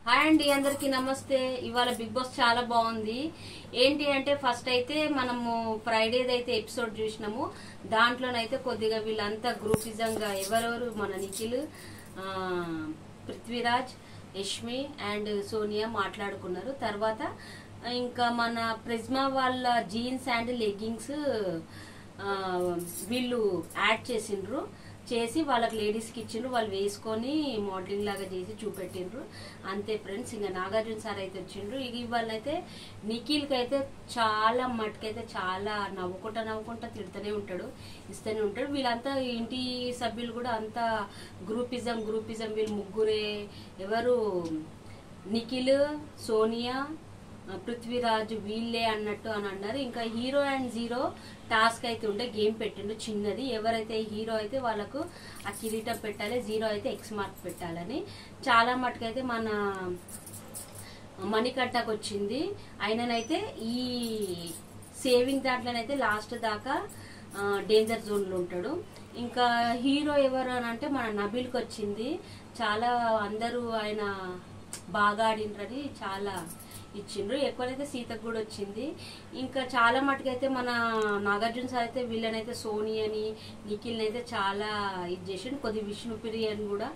Hi అండి, అందరికి నమస్తే. ఇవాళ బిగ్ బాస్ చాలా బాగుంది. ఏంటి అంటే ఫస్ట్ అయితే మనము ఫ్రైడేది అయితే ఎపిసోడ్ చూసినాము. దాంట్లోనైతే కొద్దిగా వీళ్ళంతా గ్రూపిజంగా ఎవరెవరు మన నిఖిల్, పృథ్వీరాజ్, యష్మి అండ్ సోనియా మాట్లాడుకున్నారు. తర్వాత ఇంకా మన ప్రిజ్మా వాళ్ళ జీన్స్ అండ్ లెగ్గింగ్స్ వీళ్ళు యాడ్ చేసి వాళ్ళకి లేడీస్కి ఇచ్చిండ్రు. వాళ్ళు వేసుకొని మోడలింగ్ లాగా చేసి చూపెట్టిండ్రు. అంతే ఫ్రెండ్స్. ఇంకా నాగార్జున సార్ అయితే వచ్చిండ్రు. ఇవాళ అయితే నిఖిల్కి అయితే చాలా మటుకైతే చాలా నవ్వుకుంటా తిడుతూనే ఉంటాడు, ఇస్తూనే ఉంటాడు. వీళ్ళంతా ఇంటి సభ్యులు కూడా అంతా గ్రూపిజం వీళ్ళు ముగ్గురే. ఎవరు నిఖిల్, సోనియా, పృథ్వీరాజ్ వీళ్ళే అన్నట్టు అని అన్నారు. ఇంకా హీరో అండ్ జీరో టాస్క్ అయితే ఉండే గేమ్ పెట్టిండు చిన్నది. ఎవరైతే హీరో అయితే వాళ్ళకు ఆ కిరీటం పెట్టాలి, జీరో అయితే ఎక్స్ మార్క్ పెట్టాలని. చాలా మటుకైతే మన మణికంఠకు వచ్చింది. ఆయననైతే ఈ సేవింగ్ దాంట్లోనైతే లాస్ట్ దాకా డేంజర్ జోన్ లో ఉంటాడు. ఇంకా హీరో ఎవరు అని అంటే మన నబీల్కి వచ్చింది. చాలా అందరూ ఆయన బాగా ఆడినరని చాలా ఇచ్చిండ్రు. ఎక్కువనైతే సీతకు కూడా వచ్చింది. ఇంకా చాలా మటుకైతే మన నాగార్జున సార్ అయితే వీళ్ళనైతే సోనియాని, నిఖిల్ని అయితే చాలా ఇది చేసిండు. కొద్ది విష్ణుప్రియ అని కూడా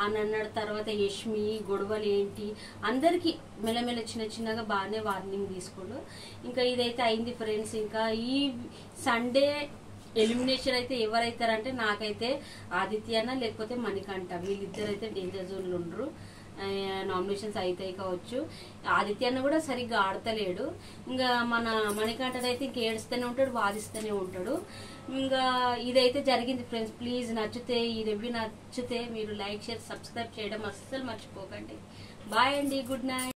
అని అన్నాడు. తర్వాత యష్మి గొడవలు ఏంటి అందరికి మెల్లమెల్ల చిన్నగా బాగానే వార్నింగ్ తీసుకోడు. ఇంకా ఇదైతే అయింది ఫ్రెండ్స్. ఇంకా ఈ సండే ఎలిమినేషన్ అయితే ఎవరైతారంటే నాకైతే ఆదిత్యన లేకపోతే మణికంఠ, వీళ్ళిద్దరైతే డేంజర్ జోన్లు ఉండరు. నామినేషన్స్ అవుతాయి కావచ్చు. ఆదిత్యన్న కూడా సరిగ్గా ఆడతలేడు. ఇంకా మన మణికంఠనైతే ఇంక ఏడుస్తూనే ఉంటాడు, వాదిస్తూనే ఉంటాడు. ఇంకా ఇదైతే జరిగింది ఫ్రెండ్స్. ప్లీజ్ నచ్చితే ఈ రివ్యూ నచ్చితే మీరు లైక్, షేర్, సబ్స్క్రైబ్ చేయడం అస్సలు మర్చిపోకండి. బాయ్ అండి, గుడ్ నైట్.